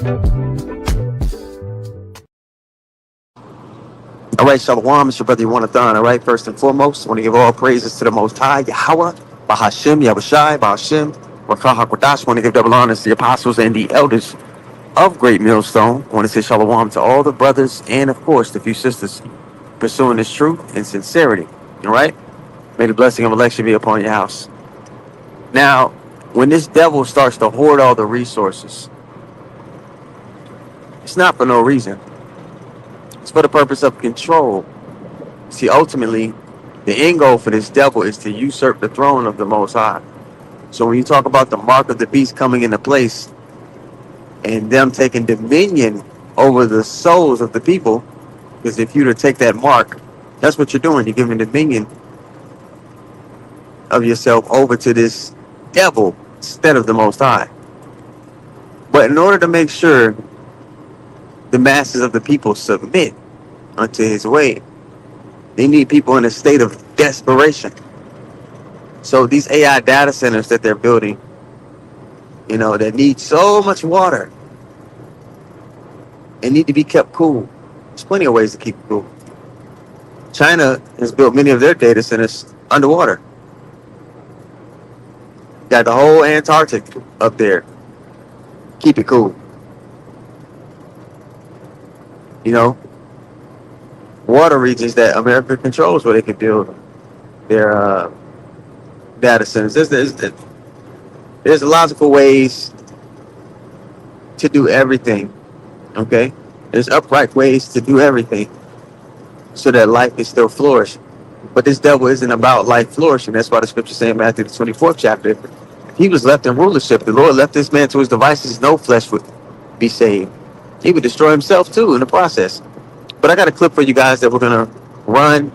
All right, Shalom, it's your brother Yonathan. All right, first and foremost, I want to give all praises to the Most High, Yahweh, Bahashem, Yahushai, Bahashem, Rakah HaKodash. I want to give double honors to the apostles and the elders of Great Millstone. I want to say Shalom to all the brothers and, of course, the few sisters pursuing this truth and sincerity. All right? May the blessing of election be upon your house. Now, when this devil starts to hoard all the resources, it's not for no reason. It's for the purpose of control. See, ultimately, the end goal for this devil is to usurp the throne of the Most High. So when you talk about the mark of the beast coming into place and them taking dominion over the souls of the people, because if you were to take that mark, that's what you're doing. You're giving dominion of yourself over to this devil instead of the Most High. But in order to make sure the masses of the people submit unto his way, they need people in a state of desperation. So these AI data centers that they're building, that need so much water and need to be kept cool. There's plenty of ways to keep it cool. China has built many of their data centers underwater. Got the whole Antarctic up there. Keep it cool. Water regions that America controls where they can build their data centers. There's logical ways to do everything. Okay? There's upright ways to do everything so that life can still flourish. But this devil isn't about life flourishing. That's why the scripture saying in Matthew the 24th chapter, if he was left in rulership, the Lord left this man to his devices, no flesh would be saved. He would destroy himself too in the process. But I got a clip for you guys that we're going to run,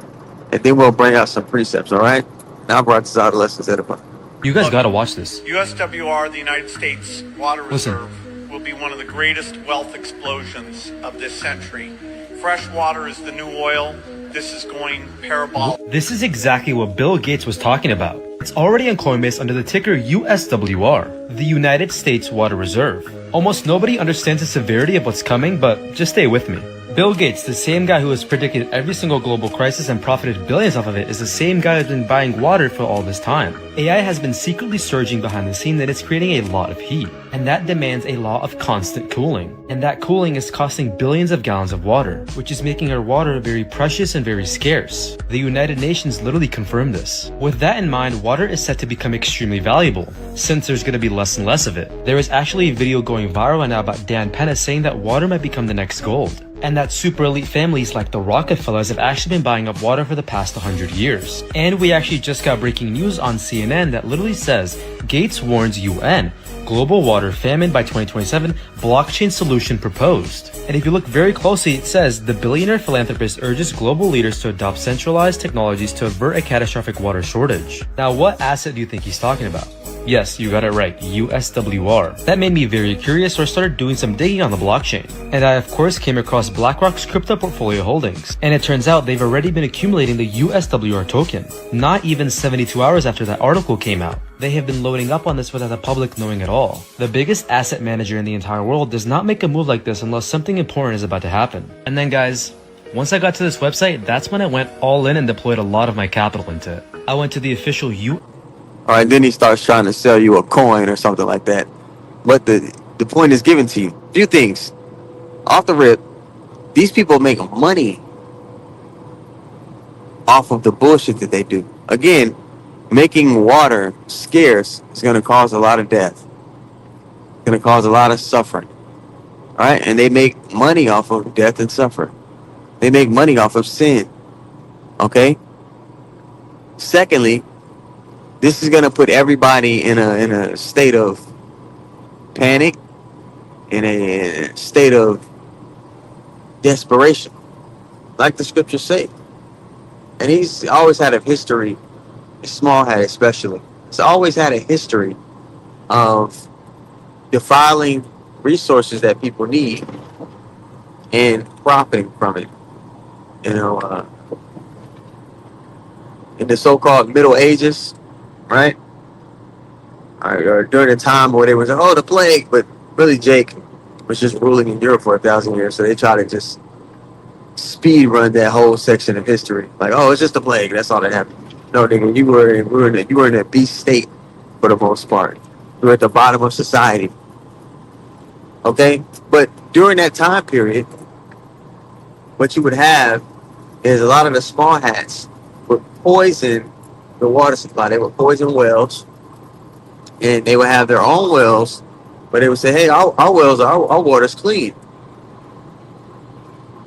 and then we'll bring out some precepts, all right? Now I brought this out of lessons at a point. You guys got to watch this. USWR, the United States Water Reserve, will be one of the greatest wealth explosions of this century. Fresh water is the new oil. This is going parabolic. This is exactly what Bill Gates was talking about. It's already on Coinbase under the ticker USWR, the United States Water Reserve. Almost nobody understands the severity of what's coming, but just stay with me. Bill Gates, the same guy who has predicted every single global crisis and profited billions off of it, is the same guy who's been buying water for all this time. AI has been secretly surging behind the scene that is creating a lot of heat, and that demands a law of constant cooling. And that cooling is costing billions of gallons of water, which is making our water very precious and very scarce. The United Nations literally confirmed this. With that in mind, water is set to become extremely valuable, since there's going to be less and less of it. There is actually a video going viral right now about Dan Penna saying that water might become the next gold, and that super elite families like the Rockefellers have actually been buying up water for the past 100 years. And we actually just got breaking news on CNN that literally says, Gates warns UN, global water famine by 2027, blockchain solution proposed. And if you look very closely, it says, the billionaire philanthropist urges global leaders to adopt centralized technologies to avert a catastrophic water shortage. Now, what asset do you think he's talking about? Yes, you got it right, USWR. That made me very curious, so I started doing some digging on the blockchain. And I of course came across BlackRock's crypto portfolio holdings. And it turns out they've already been accumulating the USWR token. Not even 72 hours after that article came out. They have been loading up on this without the public knowing at all. The biggest asset manager in the entire world does not make a move like this unless something important is about to happen. And then guys, once I got to this website, that's when I went all in and deployed a lot of my capital into it. I went to the official All right, then he starts trying to sell you a coin or something like that. But the point is given to you. A few things. Off the rip, these people make money off of the bullshit that they do. Again, making water scarce is going to cause a lot of death. It's going to cause a lot of suffering. All right, and they make money off of death and suffering. They make money off of sin. Okay? Secondly, this is going to put everybody in a state of panic, in a state of desperation, like the scriptures say. And he's always had a history, small hat especially. It's always had a history of defiling resources that people need and profiting from it. In the so-called Middle Ages, right? Or during the time where they was, the plague, but really, Jake, was just ruling in Europe for 1,000 years. So they try to just speed run that whole section of history. Like, oh, it's just a plague. That's all that happened. No, nigga, you were in a beast state for the most part. You were at the bottom of society. Okay, but during that time period, what you would have is a lot of the small hats would poison the water supply. They would poison wells, and they would have their own wells, but they would say, "Hey, our wells, our water's clean,"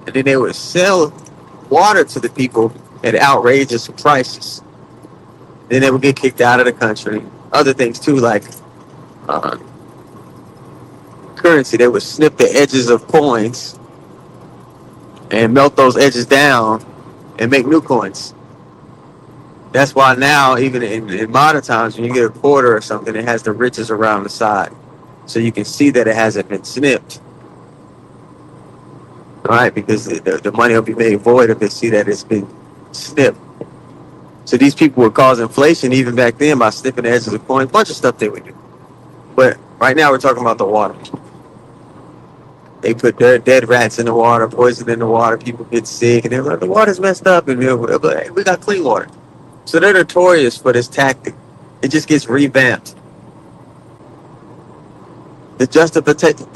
and then they would sell water to the people at outrageous prices. Then they would get kicked out of the country. Other things too, like uh, currency, they would snip the edges of coins and melt those edges down and make new coins. That's why now, even in modern times, when you get a quarter or something, it has the ridges around the side, so you can see that it hasn't been snipped. All right, because the money will be made void if they see that it's been snipped. So these people would cause inflation even back then by snipping the edges of coins. Bunch of stuff they would do. But right now we're talking about the water. They put their dead rats in the water, poison in the water. People get sick, and they're like, the water's messed up, and they're like, hey, we got clean water. So they're notorious for this tactic. It just gets revamped. The justification,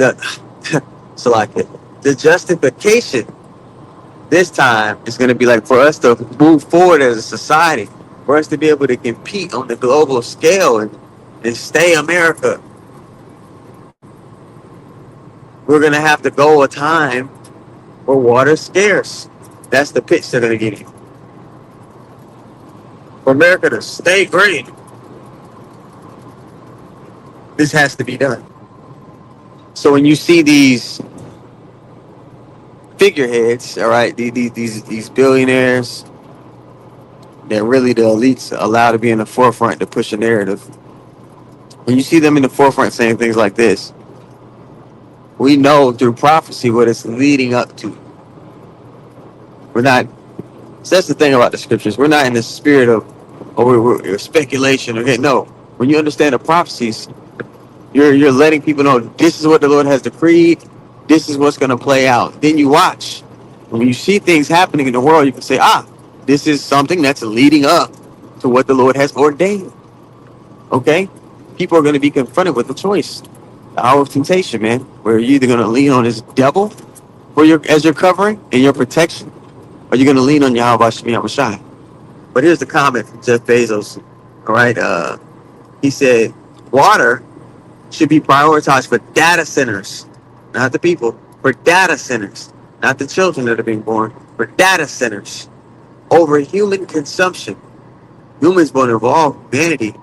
so like it, the justification this time is going to be like for us to move forward as a society, for us to be able to compete on the global scale and stay America. We're going to have to go a time where water's scarce. That's the pitch they're going to give you. For America to stay great, this has to be done. So when you see these figureheads, all right, these billionaires, they're really the elites allowed to be in the forefront to push a narrative. When you see them in the forefront saying things like this, we know through prophecy what it's leading up to. We're not. So that's the thing about the scriptures. We're not in the spirit of, oh, we're speculation. Okay, no. When you understand the prophecies, you're letting people know this is what the Lord has decreed. This is what's going to play out. Then you watch. When you see things happening in the world, you can say, this is something that's leading up to what the Lord has ordained. Okay? People are going to be confronted with a choice. The hour of temptation, man, where you're either going to lean on this devil for as your covering and your protection, or you're going to lean on Yahweh Shemi Hamashai. But here's the comment from Jeff Bezos. All right? He said, water should be prioritized for data centers, not the people, for data centers, not the children that are being born, for data centers over human consumption. Humans won't evolve humanity,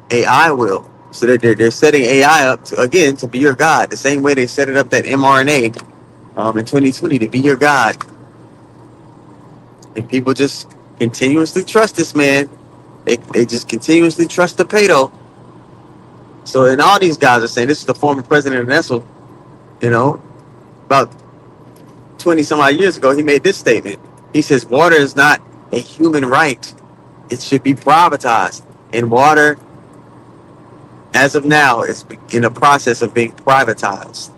AI will. So they're setting AI up to, again, to be your God, the same way they set it up that mRNA in 2020 to be your God. And people just continuously trust this man. They just continuously trust the pedo. So, and all these guys are saying, this is the former president of Nestle, about 20 some odd years ago, he made this statement. He says, water is not a human right. It should be privatized. And water, as of now, is in the process of being privatized.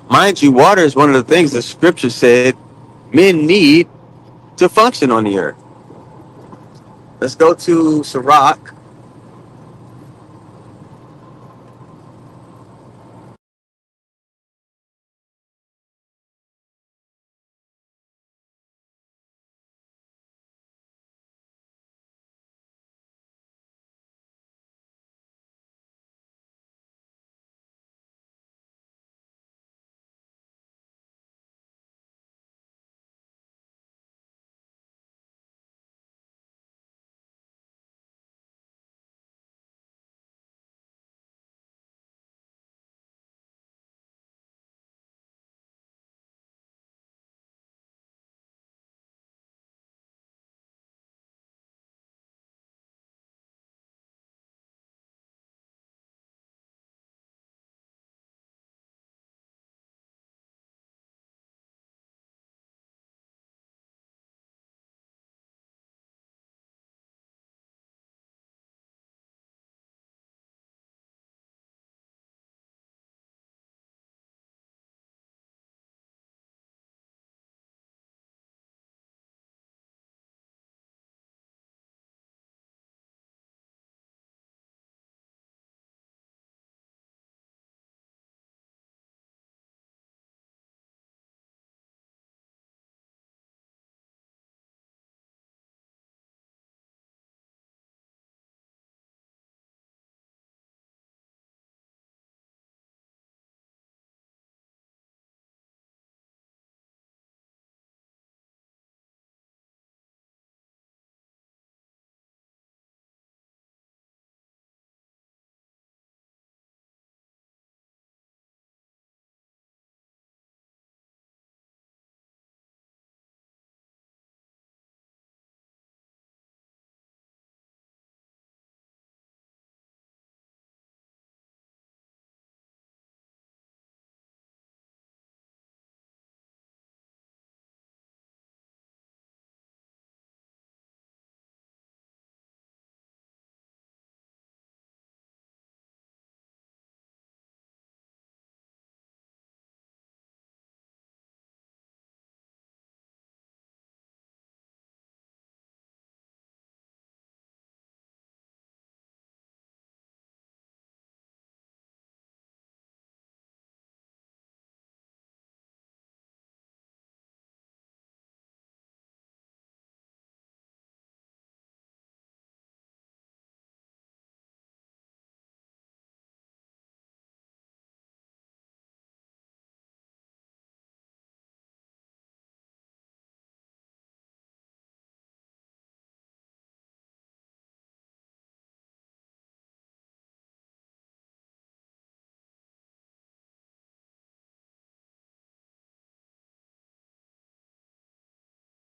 Mind you, water is one of the things the scripture said men need to function on the earth. Let's go to Sirach.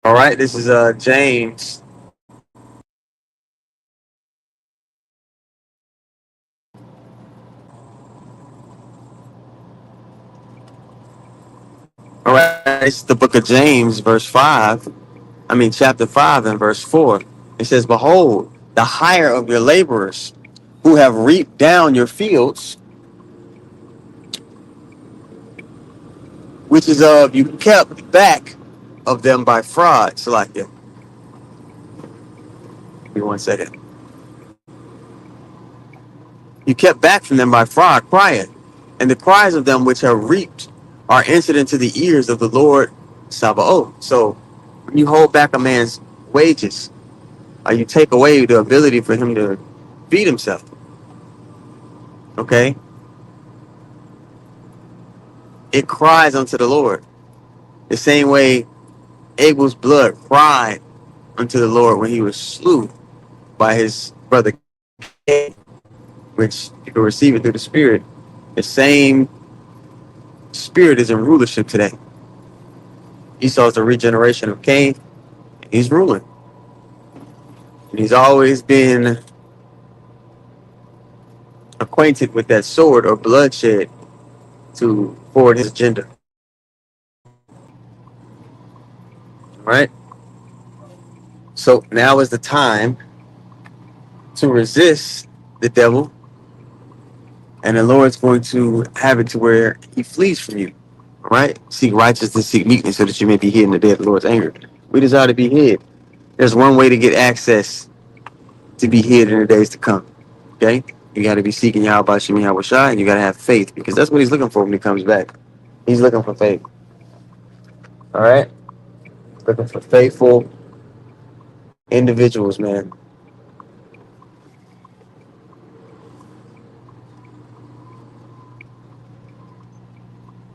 All right, this is James. All right, this is the book of James, verse 5. Chapter 5 and verse 4. It says, "Behold, the hire of your laborers who have reaped down your fields, which is of you kept back of them by fraud." Salakia. Give me 1 second. You kept back from them by fraud, crying, and the cries of them which have reaped are entered into the ears of the Lord Sabaoth. So when you hold back a man's wages, you take away the ability for him to feed himself. Okay? It cries unto the Lord. The same way Abel's blood cried unto the Lord when he was slew by his brother Cain, which you can receive it through the Spirit. The same Spirit is in rulership today. Esau's the regeneration of Cain. He's ruling. And he's always been acquainted with that sword or bloodshed to forward his agenda. Right? So now is the time to resist the devil, and the Lord's going to have it to where he flees from you. All right? Seek righteousness, seek meekness, so that you may be hid in the day of the Lord's anger. We desire to be hid. There's one way to get access to be hid in the days to come. Okay? You got to be seeking Yahweh Shem Yahweh Shai, and you got to have faith, because that's what he's looking for when he comes back. He's looking for faith. All right? Looking for faithful individuals, man.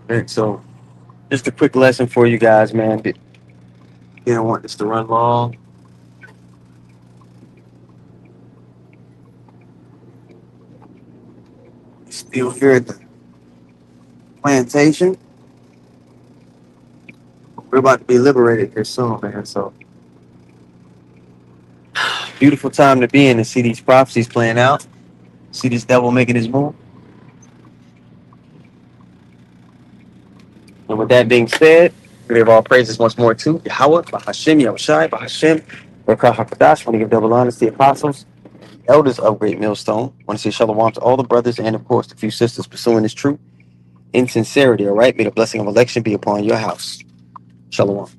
And so, just a quick lesson for you guys, man. You don't want this to run long. Still here at the plantation. We're about to be liberated here soon, man. So, beautiful time to be in to see these prophecies playing out. See this devil making his move. And with that being said, we give all praises once more to Yahweh, Bahashem, Yahushai, Bahashem, Rekah HaKadosh. Want to give double honors to the apostles, elders of Great Millstone. Want to say shalom to all the brothers and, of course, the few sisters pursuing this truth in sincerity, all right? May the blessing of election be upon your house. Shalom.